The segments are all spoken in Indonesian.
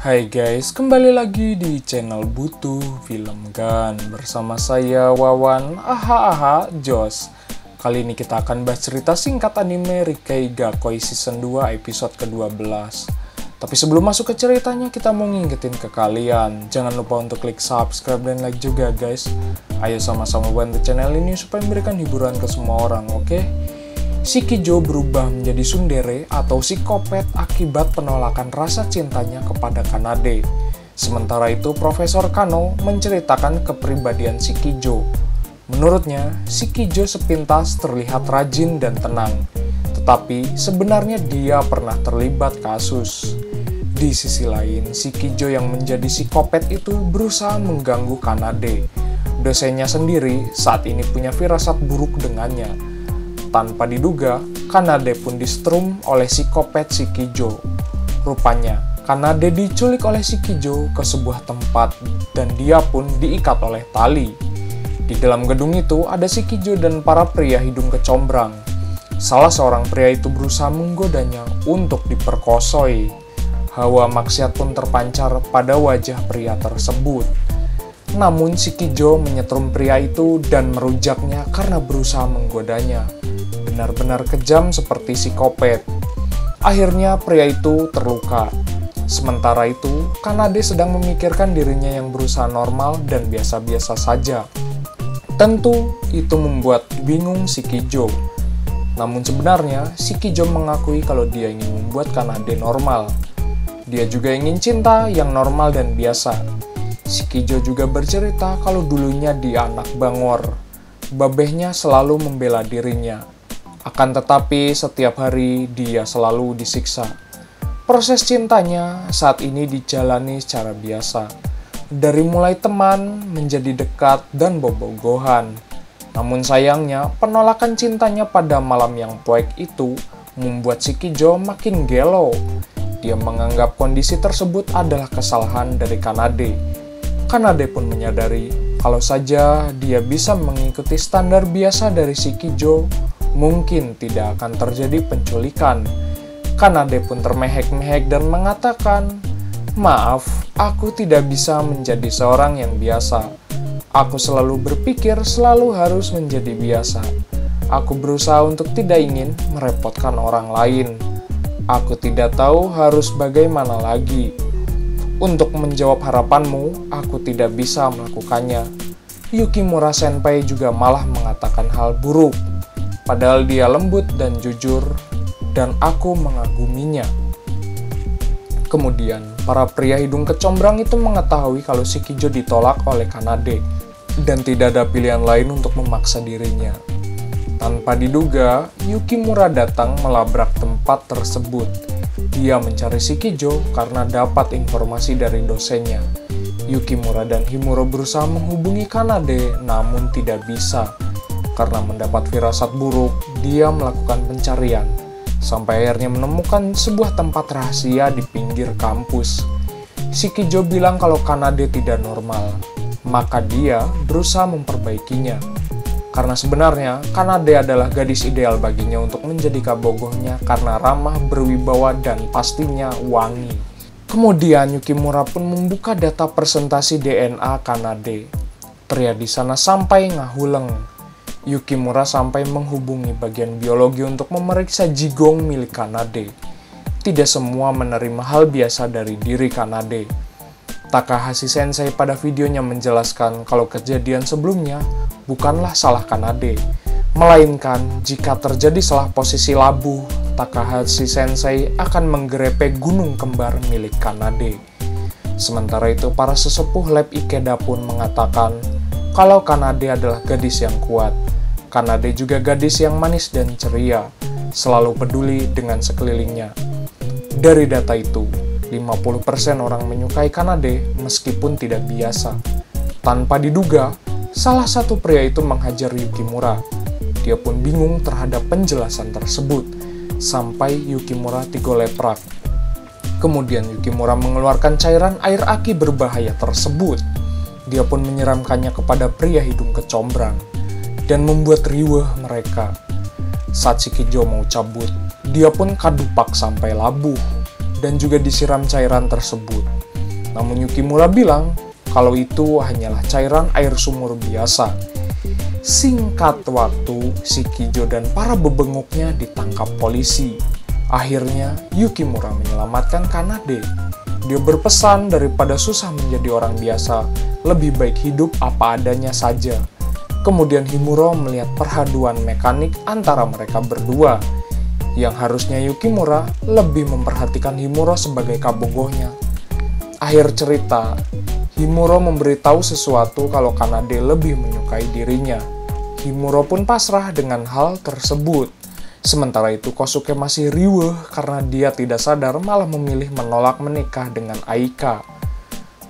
Hai guys, kembali lagi di channel Butuh Film Gun bersama saya Wawan Jos. Kali ini kita akan bahas cerita singkat anime Rikkei Gakoi Season 2 episode ke-12. Tapi sebelum masuk ke ceritanya, kita mau ngingetin ke kalian, jangan lupa untuk klik subscribe dan like juga guys. Ayo sama-sama bantu channel ini supaya memberikan hiburan ke semua orang, oke? Shikijo berubah menjadi tsundere atau psikopat akibat penolakan rasa cintanya kepada Kanade. Sementara itu, Profesor Kano menceritakan kepribadian Shikijo. Menurutnya, Shikijo sepintas terlihat rajin dan tenang, tetapi sebenarnya dia pernah terlibat kasus. Di sisi lain, Shikijo yang menjadi psikopat itu berusaha mengganggu Kanade. Dosennya sendiri saat ini punya firasat buruk dengannya. Tanpa diduga, Kanade pun disetrum oleh psikopat Shikijo. Rupanya, Kanade diculik oleh Shikijo ke sebuah tempat dan dia pun diikat oleh tali. Di dalam gedung itu ada Shikijo dan para pria hidung kecombrang. Salah seorang pria itu berusaha menggodanya untuk diperkosoi. Hawa maksiat pun terpancar pada wajah pria tersebut. Namun Shikijo menyetrum pria itu dan merujaknya karena berusaha menggodanya. Benar-benar kejam seperti psikopat. Akhirnya pria itu terluka. Sementara itu, Kanade sedang memikirkan dirinya yang berusaha normal dan biasa-biasa saja. Tentu, itu membuat bingung Shikijo. Namun sebenarnya, Shikijo mengakui kalau dia ingin membuat Kanade normal. Dia juga ingin cinta yang normal dan biasa. Shikijo juga bercerita kalau dulunya dia anak bangor. Babehnya selalu membela dirinya. Akan tetapi setiap hari dia selalu disiksa. Proses cintanya saat ini dijalani secara biasa. Dari mulai teman menjadi dekat dan bobogohan. Namun sayangnya penolakan cintanya pada malam yang poek itu membuat Shikijo makin gelo. Dia menganggap kondisi tersebut adalah kesalahan dari Kanade. Kanade pun menyadari kalau saja dia bisa mengikuti standar biasa dari Shikijo, mungkin tidak akan terjadi penculikan. Kanade pun termehek-mehek dan mengatakan, "Maaf, aku tidak bisa menjadi seorang yang biasa. Aku selalu berpikir selalu harus menjadi biasa. Aku berusaha untuk tidak ingin merepotkan orang lain. Aku tidak tahu harus bagaimana lagi. Untuk menjawab harapanmu, aku tidak bisa melakukannya." Yukimura Senpai juga malah mengatakan hal buruk. Padahal dia lembut dan jujur, dan aku mengaguminya. Kemudian, para pria hidung kecombrang itu mengetahui kalau Shikijo ditolak oleh Kanade, dan tidak ada pilihan lain untuk memaksa dirinya. Tanpa diduga, Yukimura datang melabrak tempat tersebut. Dia mencari Shikijo karena dapat informasi dari dosennya. Yukimura dan Himuro berusaha menghubungi Kanade, namun tidak bisa. Karena mendapat firasat buruk, dia melakukan pencarian, sampai akhirnya menemukan sebuah tempat rahasia di pinggir kampus. Shikijo bilang kalau Kanade tidak normal, maka dia berusaha memperbaikinya. Karena sebenarnya, Kanade adalah gadis ideal baginya untuk menjadi kabogohnya karena ramah, berwibawa, dan pastinya wangi. Kemudian Yukimura pun membuka data presentasi DNA Kanade. Pria di sana sampai ngahuleng. Yukimura sampai menghubungi bagian biologi untuk memeriksa jigong milik Kanade. Tidak semua menerima hal biasa dari diri Kanade. Takahashi Sensei pada videonya menjelaskan kalau kejadian sebelumnya bukanlah salah Kanade, melainkan jika terjadi salah posisi labuh, Takahashi Sensei akan menggerepe gunung kembar milik Kanade. Sementara itu, para sesepuh lab Ikeda pun mengatakan kalau Kanade adalah gadis yang kuat. Kanade juga gadis yang manis dan ceria, selalu peduli dengan sekelilingnya. Dari data itu, 50% orang menyukai Kanade meskipun tidak biasa. Tanpa diduga, salah satu pria itu menghajar Yukimura. Dia pun bingung terhadap penjelasan tersebut, sampai Yukimura tigoleprak. Kemudian Yukimura mengeluarkan cairan air aki berbahaya tersebut. Dia pun menyiramkannya kepada pria hidung kecombrang dan membuat riweuh mereka. Saat Shikijo mau cabut, dia pun kadupak sampai labuh dan juga disiram cairan tersebut. Namun Yukimura bilang kalau itu hanyalah cairan air sumur biasa. Singkat waktu, Shikijo dan para bebenguknya ditangkap polisi. Akhirnya, Yukimura menyelamatkan Kanade. Dia berpesan daripada susah menjadi orang biasa, lebih baik hidup apa adanya saja. Kemudian Himuro melihat perhaduan mekanik antara mereka berdua, yang harusnya Yukimura lebih memperhatikan Himuro sebagai kabogohnya. Akhir cerita, Himuro memberitahu sesuatu kalau Kanade lebih menyukai dirinya. Himuro pun pasrah dengan hal tersebut. Sementara itu Kosuke masih riweuh karena dia tidak sadar malah memilih menolak menikah dengan Aika.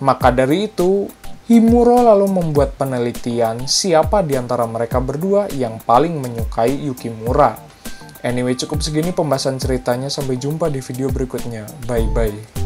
Maka dari itu, Himuro lalu membuat penelitian siapa di antara mereka berdua yang paling menyukai Yukimura. Anyway, cukup segini pembahasan ceritanya. Sampai jumpa di video berikutnya. Bye-bye.